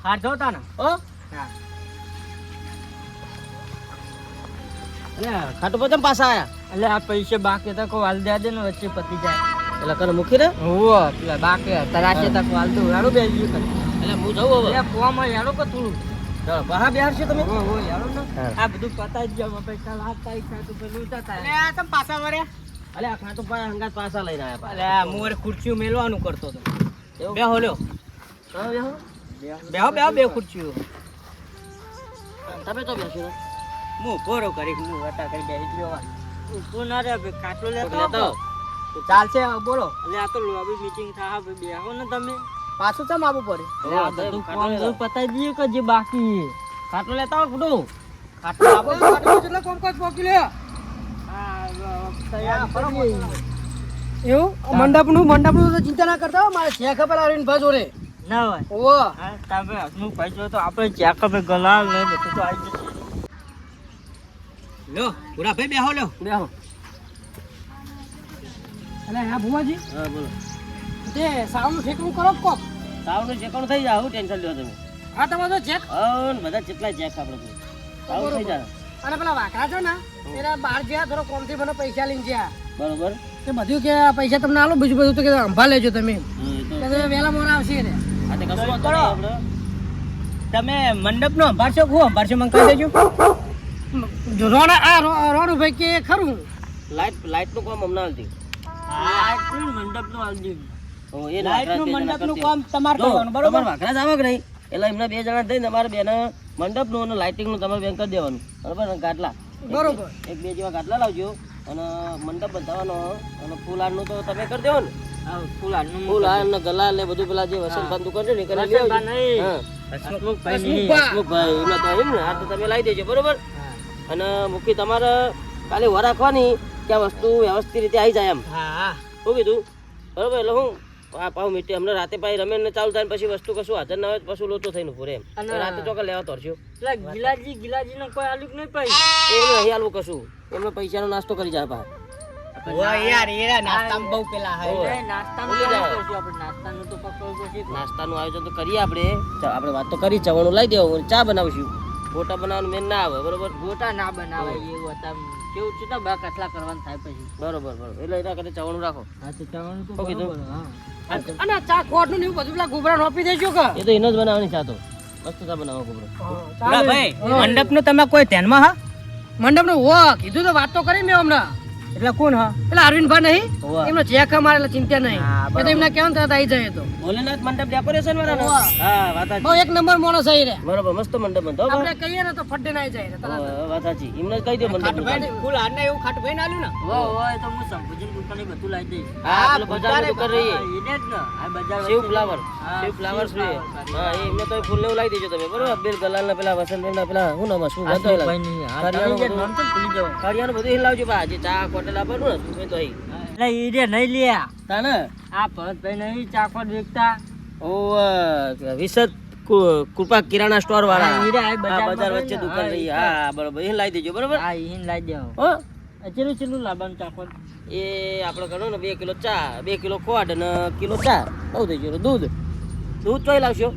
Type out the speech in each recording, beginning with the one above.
હાર જોતા ને હો હા અલે ખાટુ પછી પાછા આયા એટલે આ પૈસે બાકી હતા કોઈ હાલ દે ને વચ્ચે પતી જાય એટલે કને મૂકી દે હોવો એટલે બાકી તરાશે તક હાલ દઉં યાડો બે ગયું કરે એટલે હું જઉં હવે એટલે ફોર્મ યાડો કે તું ચાલો બહાર બેહાર છે તમે હો હો યાડો ને હા. આ બધું પતાઈ જ જાવ પૈસા લાગતા ખાતું પેલું ઉતાતા એટલે આ તમ પાછા વરે અલે આ ખાટુ પાછા હંગાત પાછા લઈને આયા એટલે આ મોરે ખુરશીઓ મેલવાનું કરતો હતો એવું? બેહો લ્યો હા બેહો બેહો બેહો બે ખુરશીઓ તમે તો બેસી હું પોરો કરી હું વટા કરી બેહી ગયો તું ના રે કાટલો લેતો લેતો આવો. ચાલશે બોલો એટલે આ તો લોબી મીટિંગ થાય હવે બેહો ને તમે પાછું ચમ આવવું પડે એટલે આ બધું કામ બધું પતાઈ દઈએ કે જે બાકી ખાટલો લેતા આવો કુડો ખાટલો આપો ખાટલો એટલે કોમ કોઈ પોકી લે એવું મંડપનું તો ચિંતા ના કરતા મારે છે ખબર આવીને ભાજો રે ના હોય ઓ તમે હસમુખ ભાઈ જો તો આપણે ચેક કપે ગલાલ ને બધું તો આવી જશે લ્યો પૂરા ભાઈ બેહો લ્યો બેહો અલે હા ભુવાજી હા બોલો તે સાવનું ઠેકણું કરો કોક સાવનું ચેકણ થઈ જાય હું ટેન્શન લ્યો તમે હા તમારો ચેક હા ને બધા જેટલા ચેક આપણે તો સાવ થઈ જાય અને પેલા વાકરા છો ને એના બહાર ગયા થોડો કોમથી મને પૈસા લઈને ગયા બરોબર તે બધું કે પૈસા તમને આલો બીજું બધું તો કે સંભાળ લેજો તમે હા, એ તો કે તમે વહેલા મોડા આવશે ને આ તે કશું વાંધો નહીં આપણે. તમે મંડપનો સંભાળશો હું સંભાળશો મને કહી દેજો રોડ ભાઈ કે ખરું લાઈટનું કામ હમણાં હાલતી મંડપનું આવજો ઓ એ લાઈટનું મંડપનું કામ તમારે જો, કરવાનું બરોબર તમારે વાઘરા જ આવે કે નહીં એટલે એમને બે જણા થઈને તમારે બેને મંડપનું અને લાઇટિંગનું તમારે બેન કરી દેવાનું બરોબર અને ગાટલા બરોબર એક બે જેવા ગાટલા લાવજો અને મંડપ બંધાવવાનો અને ફૂલહારનું તો તમે કરી દેવો ને ફૂલહાર ને ગલા ને બધું પેલા જે વસંત બંધુ કરજો ને એ કરી લેજો. હા. હસમુખભાઈ એમને તો એમ ને આ તો તમે લાવી દેજો બરોબર અને મુખી તમારે કાલે વાર રાખવાની કે આ વસ્તુ વ્યવસ્થિત રીતે આવી જાય એમ હા શું કીધું બરોબર એટલે હું આ પાવ મીઠી હમણાં રાતે પાછી રમે ને ચાલુ થાય ને પછી વસ્તુ કશું હાજર ના હોય તો પછી લોચો થઈને પૂરે એમ અને તો રાતે ચોક્કસ લેવા તોરશું ગિલાજી નો કોઈ આલુક નહીં પાઈ એમને નહીં હાલવું કશું એમને પૈસાનો નાસ્તો કરી જાય પા યાર એરા નાસ્તામાં બહુ પેલા હોય. ભૂલી જાઓ. નાસ્તાનું તો પકડવું પડશે નાસ્તાનું આયોજન તો કરીએ આપણે વાત તો કરી ચવાણું લાવી દેવું ચા બનાવશું ગોટા બનાવવાનું મેન ના આવે બરોબર ગોટા ના બનાવાય એવું હતા કેવું છે તો બા કટલા કરવાનું થાય પછી બરોબર એટલે એના કરતા ચવાણું રાખો હા તો ચાવાનું તો શું કીધું? બરોબર, હા. અને ચા ખોટનું ને એવું બધું પેલા ગોબરા નોપી દેજો કે એ તો એનો જ બનાવવાની ચા તો મસ્ત ચા બનાવો ગોબરો મંડપ નું તમે કોઈ ધ્યાનમાં હા મંડપ નું હો કીધું તો વાત તો કરી મેં હમણાં એટલે કોણ હા પેલા અરવિંદભાઈ નહીં હોવા. એમનો ચેક અમારે એટલે ચિંતા નહીં એ તો એમને કેવું તરત આવી જાય તો ભોલેનાથ મંડપ ડેકોરેશન વાળાનો હોવા. હા વાત બહુ સાચી એક નંબર માણસ આવી રે બરોબર મસ્ત મંડપ બંધો આપણે કહીએ ને તો ફટ્ટે ના આવી જાય રે તરત. વાત સાચી એમને જ કહી દો મંડપ ફૂલ હાર ને એવું ખાટભાઈ ના આલ્યું ને હો, હો, એ તો હું સંભોજન દુકાને બધું લાવી દઈશ હા પેલો બજારની દુકાન રહી એને જ ને આ બજાર શિવ ફ્લાવર હા, શિવ ફ્લાવર શિવ છે flower. હા એમને તો ફૂલ ને એવું લાવી દેજો તમે બરોબર અબ્બેલ ગલાલ ના પેલા વસંતભાઈ ના પેલા શું નામ શું વાંધો કાળિયાનું બધું એ લાવજો બા જે ચા કોટેલ આપવાનું ને શું તો અહીં એટલે ઈ રે નહીં લ્યા તાને આ ભરતભાઈ નહીં ચાકોર વેચતા ઓ વિશદ કૃપા કિરાણા સ્ટોર વાળા હા, હીરા, આ હા, બજારમાં બજાર હોય વચ્ચે ને, દુકાન હા, રહી એ હા બરોબર એ લાવી દેજો બરોબર હા ઈન લાવી દેવો હો ચેલું ચેલું લાવવાનું ચાકોર એ આપણે કરો ને 2 કિલો ચા 2 કિલો ખોટ અને કિલો ચા બહુ થઈ ગયું દૂધ ચોઈ લાવશો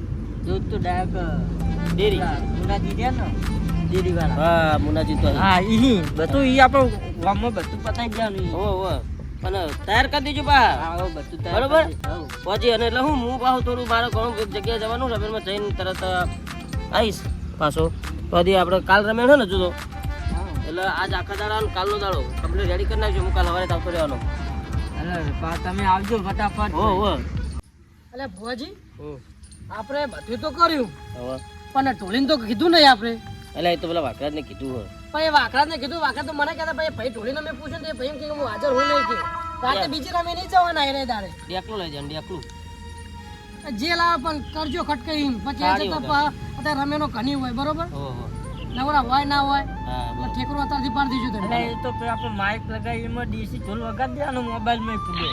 દૂધ તો ડાયરેક્ટ ડેરી મુનાજી રહ્યા ને ડેરી વાળા હા મુનાજી તો હા ઈ બધું ઈ આપણું ગામમાં બધું પતાઈ જવાનું ઈ. હો હો અને તૈયાર કરી દેજો બા હા હો, બધું તૈયાર બરોબર કરી દઈશ. હો. પછી અને એટલે હું પાછું થોડું મારે ઘણું એક જગ્યાએ જવાનું રમેણમાં જઈને તરત આવીશ પાછો પછી આપણે કાલ રમેણ છે ને જુદો હા. એટલે આજ આખા દાડા કાલનો દાડો કમ્પ્લીટ રેડી કરી નાખજો હું કાલ સવારે આવતો રહેવાનો અલે તમે આવજો ફટાફટ હો હો અલે ભુવાજી હમ. આપણે બધું તો કર્યું હવે પણ ઢોલીને તો કીધું નહીં આપણે એટલે એ તો પેલા વાકરાજને કીધું હોય પણ એ વાકરાને કીધું વાકરા તો મને કહેતા ભાઈ ઢોલીને મેં પૂછ્યું ને એ ભાઈ એમ કે હું હાજર હું નહીં કે રાતે બીજી રમે નહીં જવાના એ રે દાડે ડેકલું લઈ જાય ડેકલું જે લાવે પણ કરજો ખટકાઈ પછી આ સારી તો અત્યારે રમેનો ઘણી હોય બરોબર હો હો નવરા હોય ના હોય હા એટલે ઠેકરો અત્યારથી પાડી દીધું તમે એ તો આપણે માઇક લગાવી એમાં ડીસી ઢોલ વગાડી દેવાનો મોબાઈલમાં પૂરો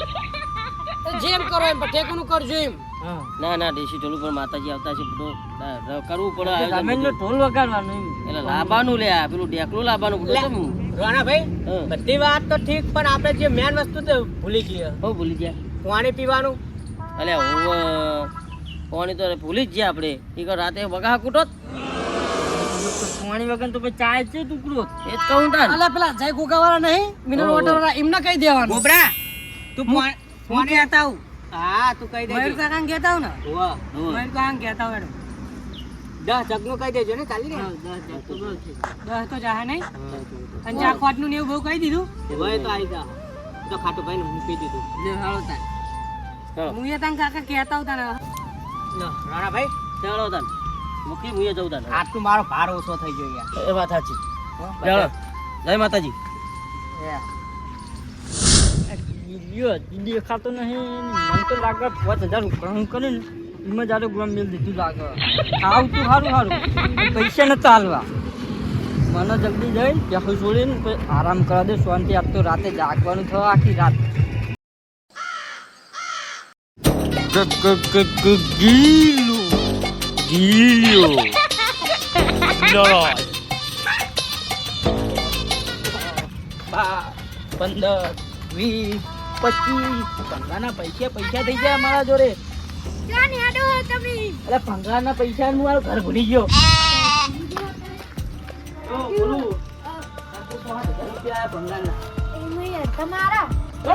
જેમ કરો એમ પણ ઠેકનું કરજો એમ ના ના દેશી ટોલું પર માતાજી આવતા છે બધું કરવું પડે આયોજન રમેનો બધું. ઢોલ વગાડવાનું એમ એટલે લાવવાનું લે આ પેલું ડેકલું લાવવાનું બધું કેમ? રોણાભાઈ હા. બધી વાત તો ઠીક પણ આપણે જે મેન વસ્તુ તો ભૂલી ગઈ બહુ ભૂલી ગયા પાણી પીવાનું એટલે પાણી તો ભૂલી જ ગયા આપણે ઈ કર રાતે બગા કૂટો પાણી વગર તો પછી ચાય છે ટુકડો એ જ કહું તાન અલા પેલા જય ગોગાવાળા નહીં મિનરલ વોટર વાળા એમને કહી દેવાનું ગોબરા તું ફોન કહેતા હું હા તું કહી દેજે મયુર કાકા કહેતા હું ને હોવા મયુર કાકા કહેતા હોય 10 જગનું કહી દેજો ને ચાલી ને 10 તો જાહે નહીં અને ચા ખોટનું ને એવું બહુ કહી દીધું હવે તો આવી જા તો ખાટું ભાઈ ને મૂકી દીધું લે હાલો તાન ચાલો હું એ તાન કાકા કહેતા હતા ને રાણા ભાઈ ચાલો તાન મૂકી મુએ જઉં તાન આટલું મારો ભાર ઓછો થઈ ગયો યાર એ વાત સાચી ચાલો જય માતાજી દેખાતો નહીં મને તો લાગે 5000 ઘણું કરીને એમાં જાડો ગ્રામ મેલ દીધું લાગે આવતું સારું સારું પૈસા નતા હાલવા મને જલ્દી જઈ ત્યાં છોડીને પછી આરામ કરા દે શાંતિ આપ તો રાતે જાગવાનું થવા આખી રાત બા 15 20 25 ભંગાના પૈસા થઈ ગયા મારા જોડે અરે ભંગાના પૈસા હું મારું ઘર ભૂલી ગયો બોલું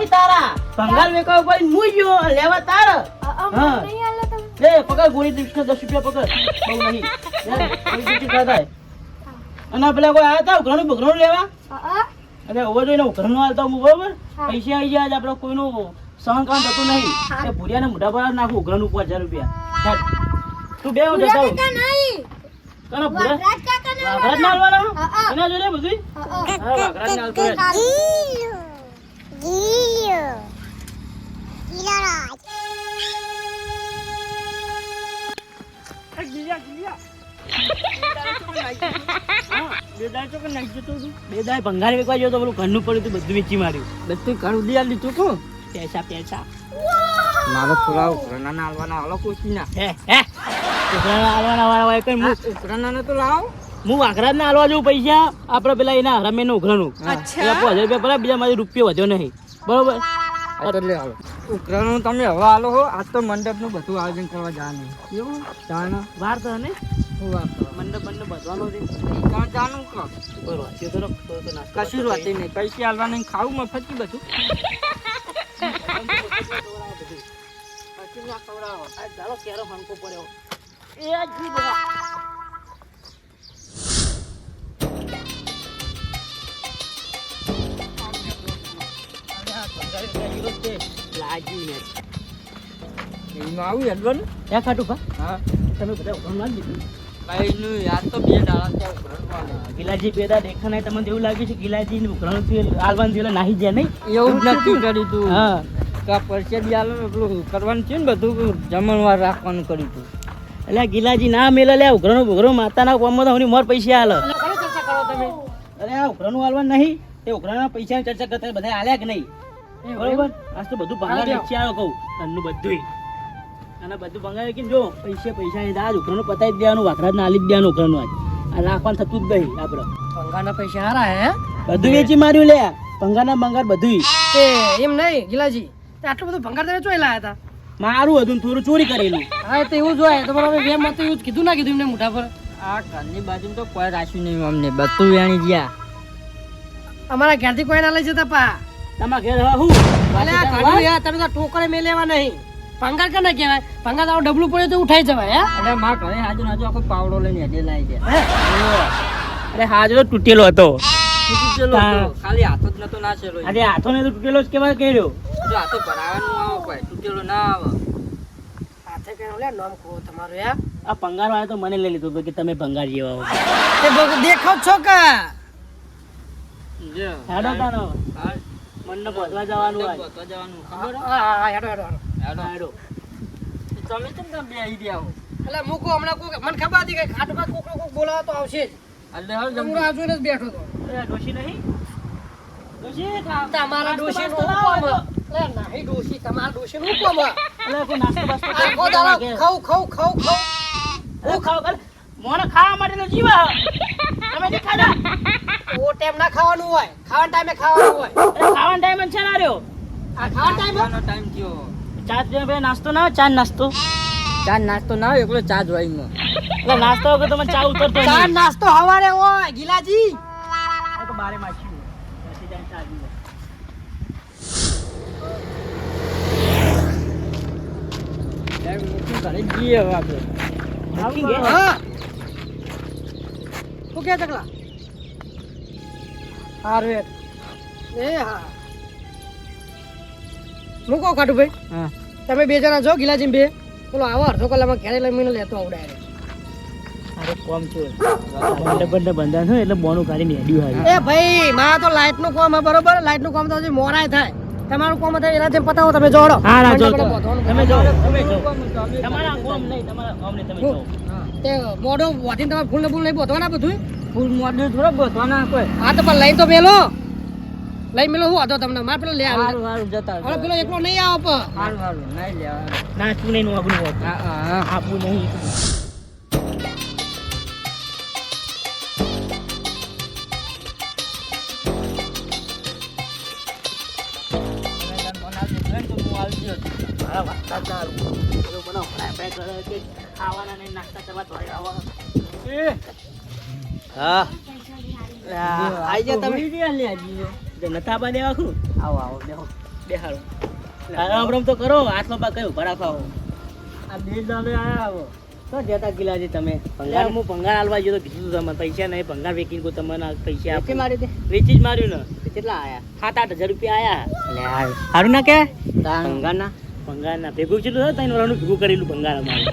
તારા ભંગાર વેકાવ કોઈ મુઈ ગયો લેવા તાર હા લે પકડ ગોળી દીક્ષ 10 રૂપિયા પકડ બહુ નહીં કોઈ દીક્ષ ખાતા અને પેલા કોઈ આયા તા ઘણું લેવા અરે ઓવર જોઈને ઘરનો હાલતો હું બરોબર પૈસા આવી ગયા આપણે કોઈનું સહન કામ થતું નહીં એ ભૂરિયાને મોઢા પર નાખું ઉઘરાનું ઉપર 1000 રૂપિયા તું બે ઉઠે જાવ કનો ભૂરા વાઘરાજ ના હાલવાના એના જોડે બધું હા વાઘરાજ ના હાલતો બેદાય ભંગાર વેચવા ગયો તો પેલું ઘરનું પડ્યું હતું બધું વેચી માર્યું બધું ઘર ઉડી લીધું કો પૈસા મારો થોડા ઉઘરાના હાલવાના હાલો કોઈ ના હે ઉઘરાના હાલવાના વાળા હોય કઈ ઉઘરાના તો લાવ હું વાઘરાજ ના હાલવા જઉં પૈસા આપડે પેલા એના રમેન ઉઘરાનું 1000 રૂપિયા પડે બીજા મારી રૂપિયો વધ્યો નહીં બરોબર એટલે હાલો ઉઘરાનું તમે હવે હાલો હો આજ તો મંડપનું બધું આયોજન કરવા જવાનું એવું જાણ વાર તો ને હું વાત મંડપ બધવાનો છે જાણું કો બરોબર છે તો કશું વાત નહીં પૈસા હાલવા નહીં ખાવું મફત બધું ચાલો કેરો ફાંકો પડ્યો એમાં આવું હેડવાનું ત્યાં ખાટું ભા હા તમે બધા ઉઘરાણ દીધું ભાઈનું યાદ તો બે દાડા ત્યાં ઉઘરાણવાનું ગિલાજી પેદા દેખા નહીં તમને એવું લાગ્યું છે ગિલાજી ઉઘરાણ આલવાન થયેલા નાહી જાય નહીં એવું જ નક્કી કર્યું તું હા કા પરસેદી આલો પેલું કરવાનું છે ને બધું જમણવાર રાખવાનું કર્યું તું એટલે ગિલાજી ના મેલે લે ઉઘરાણું માતાના કોમમાં તો મોર પૈસા હાલ ચર્ચા કરો તમે અરે આ ઉઘરાણું હાલવા નહીં તે ઉઘરાણના પૈસા ચર્ચા કરતા બધા હાલ્યા કે નહીં બરોબર આજ તો બધું ભંગાર વેચી આવ્યો કહું ઘરનું બધું અને બધું ભંગાર વેચીને જો પૈસા નહીં આજ ઉઘરાણું પતાવી જ દેવાનું વાઘરાજને હાલી જ દેવાનું ઉઘરાણું આજ આ રાખવાનું થતું જ નહીં આપણે ભંગારના પૈસા હારા હે બધું વેચી માર્યું લે ભંગારના બંગાર બધું તે એમ નહીં ગિલાજી આટલું બધું ભંગાર તમે ચોઈ લાયા હતા મારું હતું ને થોડું ચોરી કરેલું હા તો એવું જ હોય તમારે હવે વેમ હતું એવું જ કીધું ના કીધું એમને મોઢા પર આ ઘરની બાજુ તો કોઈ રાખ્યું નહીં અમને બધું વેણી ગયા અમારા ઘરથી કોઈ ના લઈ જતા પા તમારા ઘેર હવે હું અલે આ ઘરનું યાર તમે તો ટોકરે મેં લેવા નહીં ભંગાર કે ના કહેવાય ભંગાર તારું ડબલું પડે તો ઉઠાઈ જવાય હે અરે માર ઘરે હાજુ નાજુ આખો પાવડો લઈને હેડે લાવી દે અરે હાજરો તૂટેલો હતો ખાલી હાથો જ નતો ના છેલો અરે હાથો ને તો તૂટેલો જ કેવા કર્યો જો હાથો ભરાવાનું આવો કોઈ તૂટેલો ના આવે હાથે કે લે નામ કો તમારો યાર આ ભંગાર વાળા તો મને લઈ લીધો હતો કે તમે ભંગાર જેવા હો તે દેખાવ છો કા જો હેડો તાનો મંડપ વધવા જવાનું હોય વધવા જવાનું ખબર હા હેડો હેડો તમે કેમ બે આવી ગયા હો એટલે મૂકો હમણાં કોક મને ખબર હતી કે ખાટમાં કોક બોલાવો તો આવશે જ એટલે હવે જમણો આ જોઈને જ બેઠો તો એ ડોશી નહીં ડોશી તમારા ડોશી નું કોમ લે નહીં ડોશી તમારા ડોશી નું કોમ એટલે કોઈ નાસ્તો બાસ્તો આખો દાડો ખાવ હું ખાવ કર મોને ખાવા માટેનો જીવા તમે જે ખાધા ઓ ટાઈમ ના ખાવાનું હોય ખાવાના ટાઈમે ખાવાનું હોય અરે ખાવાનો ટાઈમ જ છે ના રહ્યો આ ખાવાના ટાઈમ થયો ચા પીવા નાસ્તો ના ચા નાસ્તો ચા નાસ્તો ના હોય એકલો ચા જ હોય એમાં. એટલે નાસ્તો વગર તમે ચા ઉતરતો ચા નહીં. નાસ્તો હવારે હોય ગિલાજી. આ તો બારે માછીઓ. પછી જાય ચા પીવા. યાર મૂકી ઘરે જઈએ હવે આપણે. મૂકી ગયા? હા શું કે ચકલા? સારું યાર. એ હા મૂકો ખાટુભાઈ. હા તમે બે જણા છો ગિલાજી બે પેલો આવો અડધો કલાકમાં ઘરે લઈ મને લેતો આવડે રે. અરે કોમ છો બંધ બંધા છે એટલે બોનું કાઢીને હેડ્યું હારી. એ ભાઈ મારા તો લાઈટ નું કામ હે બરોબર. લાઈટ નું કામ તો હજી મોરાય થાય. તમારું કામ થાય એના જેમ પતાવો તમે જોડો. હા ના જો મને બધું તમે જો તમે જો તમે તમારા કોમ નહીં તમારા કોમ નહીં તમે જો. તે મોઢો વાટીને તમે ફૂલ ને ફૂલ નહીં બોધવાના બધું. ફૂલ મોડું થોડો ગોતવાના કોઈ. હા તો પણ લઈ તો મેલો લઈ મેલો હું હતો તમને મારે પેલો લે સારું સારું જતા હવે પેલો એકલો નહીં આવો પણ સારું સારું નહીં લેવા. નાચવું નહીં નું આગળ હોત. હા હા આપવું નહીં. મારા વાતા ચાલુ. પેલો મને ફ્રાય ફ્રાય કરે કે ખાવાના નહીં નાસ્તા કરવા તો આવા. હા આઈ જા તમે. નતા બા દેવા ખરું. આવો આવો બેહો બેહાડો. આરામ આરામ તો કરો. હાથનો પા કયો ભરા ખાઓ. આ બે દાડે આયા આવો. તો જતા ગિલાજી તમે ભંગાર હું ભંગાર આલવા ગયો તો કીધું તમે પૈસા નહીં ભંગાર વેચીને કોઈ તમને પૈસા આપો. મારી દે વેચી જ માર્યું ને. કેટલા આયા 7-8 હજાર રૂપિયા આયા. લે હારું. સારું ના કે ભંગારના ભંગારના ભેગું છે તો 3 વર્ષનું ભેગું કરેલું ભંગાર અમારું.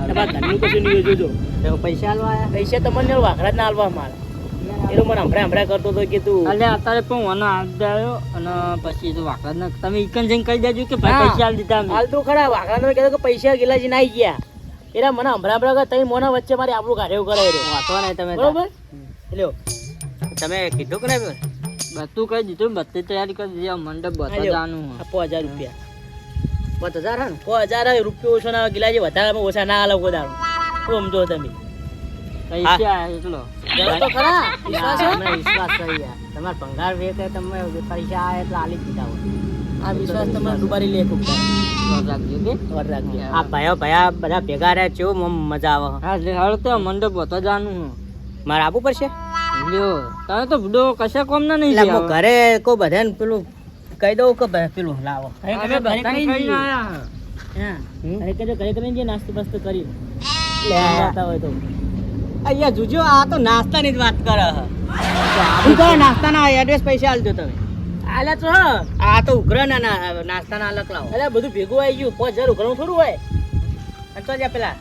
તમારા ઘરનું કશું નહીં જોજો. તો પૈસા આલવા આયા. પૈસા તમને વાઘરા જ ના આલવા મારા. એ તો મને હમણાં કરતો હતો કે તું અલે અત્યારે પણ મને હાથ આવ્યો અને પછી તો વાકડા ના તમે ઈકન જઈને કહી દેજો કે ભાઈ હા. પૈસા આલ દીધા અમે. હાલ તો ખરા વાઘરાને કહેતો કે પૈસા ગિલાજી ના આવી ગયા. એરા મને હમણાં તઈ મોના વચ્ચે મારી આપણું કાઢ્યો કરે વાંધો નહીં તમે બરોબર. લ્યો તમે કીધું કે નહીં બધું કહી દીધું બધી તૈયારી કરી દીધી આ મંડપ બધા જવાનું આ 5000 રૂપિયા 5000 હે ને 5000 રૂપિયા ઓછો ના ગિલાજી વધારે ઓછા ના આલો કોદારો સમજો તમે. પૈસા એટલો જરા તો ખરા વિશ્વાસ છે? મને વિશ્વાસ કરી યાર તમારે ભંગાર વેચે તમે પૈસા આવે એટલે આલી જ દીધા હોય. આ વિશ્વાસ તમારે દુબારી લે ખૂબ યાદ રાખજો કે વાર રાખજો. આ ભાઈઓ બધા ભેગા રહ્યા કેવું મજા આવે. હા એટલે હાલ તો મંડપ બધા જવાનું મારે આપવું પડશે. લ્યો તમે તો બુડો કશે કોમ ના નહીં એટલે હું ઘરે કો બધાને પેલું કહી દઉં કે પેલું લાવો અમે બધા કહીને આયા હા ઘરે કહેજો ઘરે કરીને નાસ્તો બાસ્તો કરી લે. જાતા હોય તો અહીંયા જોજો આ તો નાસ્તાની જ વાત કરે શું શું કરે નાસ્તાના એડ્રેસ પૈસા આલજો તમે. આલા તો આ તો ઉઘરા ના નાસ્તાના અલગ લાવો. એટલે બધું ભેગું આવી ગયું 5000 ઘણું થોડું હોય. અને તો જા પેલા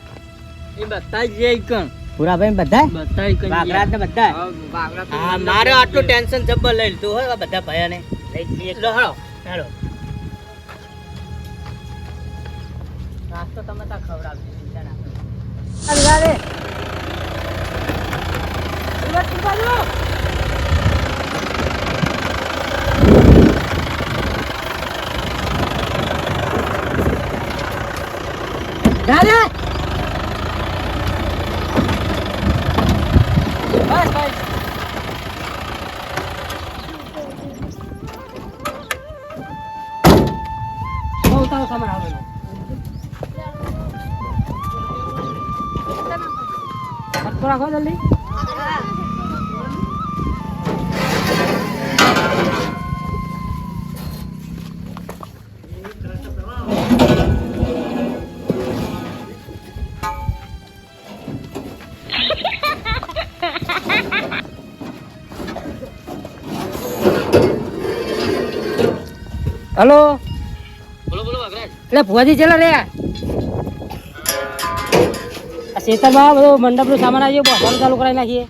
એ બધા જ જે ઈકન પૂરા ભાઈ બધા બધા ઈકન વાગરાત ને બધા હા, વાગરા તો હા મારે આટલું ટેન્શન જબ્બર લઈ લીધું હોય આ બધા ભાઈઓને લઈ જઈએ લો હળો હાલો. નાસ્તો તમે ત્યાં ખવડાવજો ચિંતા ના કરો. બસ બસ બહુ તાવ સામાન આવેલો ફટકો રાખો જલ્દી. હલો બોલો બોલો વાઘરાજ. એટલે ભુવાજી ચેલા રે આ શેતરમાં બધો મંડપનું સામાન આવી ગયો બધું ચાલુ કરાવી નાખીએ.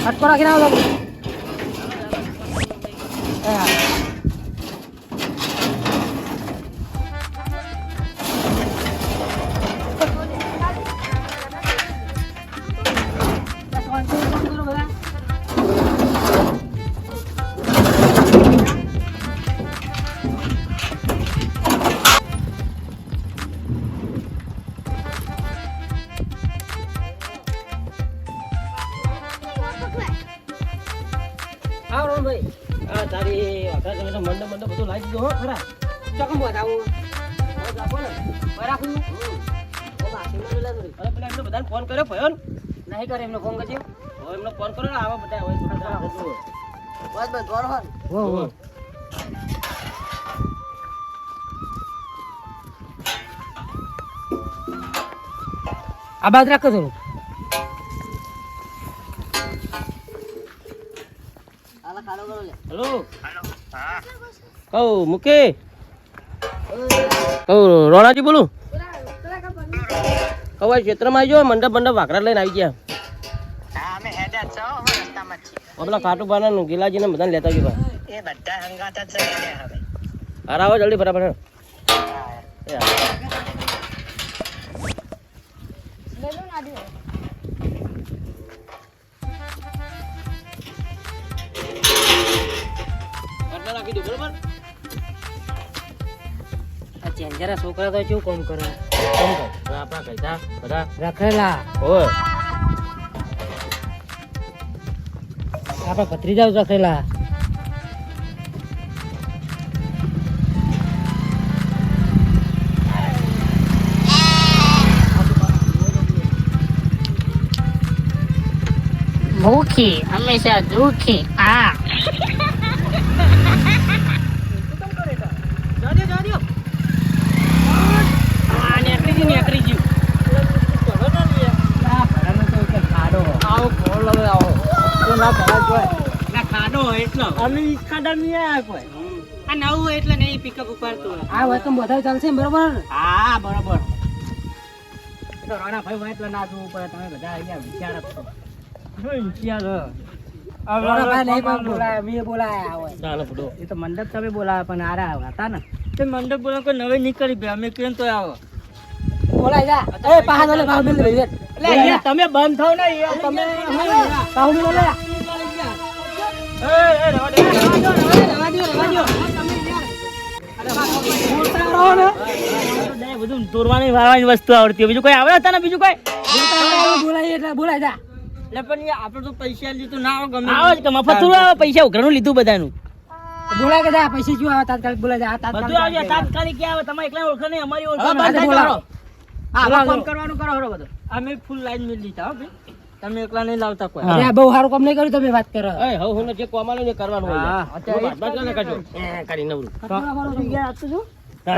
ફટકો રાખીને આવો તમે. હા. હા રોહનભાઈ. આ તારી વાઘરાજ તમે તો મંડપ બધું લાવી દીધું હો ખરા. ચોકમ બતાવું. બરાબર અરે પેલા એમને બધાને ફોન કર્યો ભયો નહીં કરે એમનો ફોન કરજો એમને ફોન કર્યો ને આવા બધા હોય બસ બસ દોરો હો હો આ બાદ રાખો થોડું હેલો કહું મુકે કહું રોણાજી બોલું કહું આ ક્ષેત્રમાં આવી જાઓ મંડપ વાકરા લઈને આવી ગયા પેલા કાટુ બાના ગિલાજી ને બધાને લેતા આવજો અરે આવો જલ્દી ફટાફટ રાખી દો બરોબર આ ચેન્જરા છોકરા તો કેવું કામ કરે આપણા કૈતા બધા રખેલા હોય આપણા ભત્રીજા રખેલા ભૂખી હંમેશા દુખી આ આ હોય તો બધા ચાલશે બરોબર હા બરોબર રાણાભાઈ હોય એટલે ના જોવું પડે તમે બધા અહીંયા વિચાર આપશો ચાલો ફોટો એ તો મંડપ તમે બોલાવે પણ આરા હતા ને તે મંડપ બોલા કોઈ નવી નહીં કરી ભાઈ અમે કેમ તો આવો બોલાય જા એ પાહા દલે બાહુ બિલ લે તમે બંધ થાવ ને તમે બાહુ બિલ લે બધું તોડવાની વાળવાની વસ્તુ આવડતી બીજું કોઈ આવડે હતા ને બીજું કોઈ બોલાય એટલે બોલાય જા એટલે પણ આપણે તો પૈસા લીધું ના આવે ગમે આવો જ કે મફત થોડું આવે પૈસા ઉઘરાણું લીધું બધાનું બોલાય કે જા પૈસા જો આવે તાત્કાલિક બોલાય જા બધું આવજો તાત્કાલિક ક્યાં આવે તમારે એકલા ઓળખો નહીં અમારી ઓળખો ફોન કરવાનું કરો હરો બધું અમે ફૂલ લાઈન મેં લીધા હો ભાઈ તમે એકલા નહીં લાવતા કોઈ અરે બહુ સારું કામ નહીં કર્યું તમે વાત કરો એ હવ હું જે કોમાલો ને કરવાનું હોય હા, અત્યારે વાત ના કરજો કરી નવરું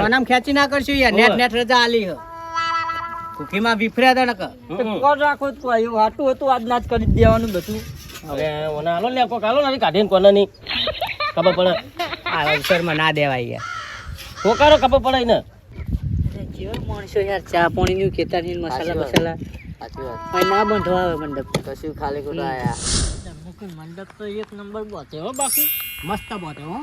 નામ ખેંચી ના કરશું યાર નેટ નેટ રજા આલી હો ભૂખીમાં વિફર્યા હતા નક કોણ રાખો તો એવું હાટું હતું આજ ના જ કરી જ દેવાનું બધું હવે ઓના હાલો લે કોક હાલો ને કાઢીને કોને નહીં ખબર પડે આ અવસરમાં ના દેવાય યાર કોકારો ખબર પડે ને જેવો માણસો યાર ચા પાણી નું ખેતર ની મસાલા બસાલા સાચી વાત અહીં ના બંધવા આવે મંડપ કશું ખાલી ખોટા આયા મંડપ તો એક નંબર બોતે હો બાકી મસ્ત બોતે હો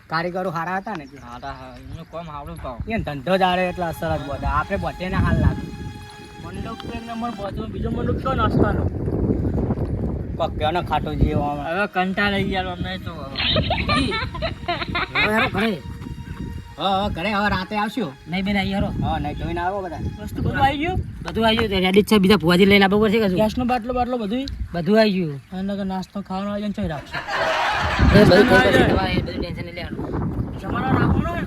કારીગરો સારા હતા ને હારા હા એમનું કામ આવડું પાવ એ ધંધો જ આરે એટલા સરસ બોતે આપણે બોતે ને હાલ લાગે મંડપ તો એક નંબર બોતો બીજો મંડપ તો નાસ્તાનો કક્યાનો ખાટો જેવો હવે કંટાળ આવી ગયા અમને તો ઘરે હા ઘરે હવે રાતે આવશું નહીં બેન આવી હરો હા નહીં જોઈને આવો બધા વસ્તુ બધું આવી ગયું બધું આવી ગયું રેડી છે બીજા ભુવાજી લઈને આવવું પડશે કે ગેસનો બાટલો બાટલો બધું બધું આવી ગયું અને નાસ્તો ખાવાનો આવી જાય રાખશે બધું ટેન્શન નહીં લેવાનું જમાનો રાખવાનો ને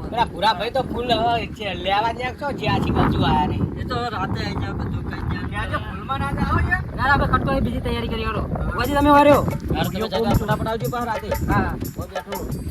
પેલા ભૂરા ભાઈ તો ફૂલ લેવા જાય છો જે આછી બાજુ આયા નહીં એ તો હવે રાતે આવી જાય બધું કઈ જાય ફૂલમાં ના જાવ ના આપણે ખટકો બીજી તૈયારી કરી હરો પછી તમે વાર્યો તમે ફટાફટ આવજો બહાર રાતે હા બહુ બેઠો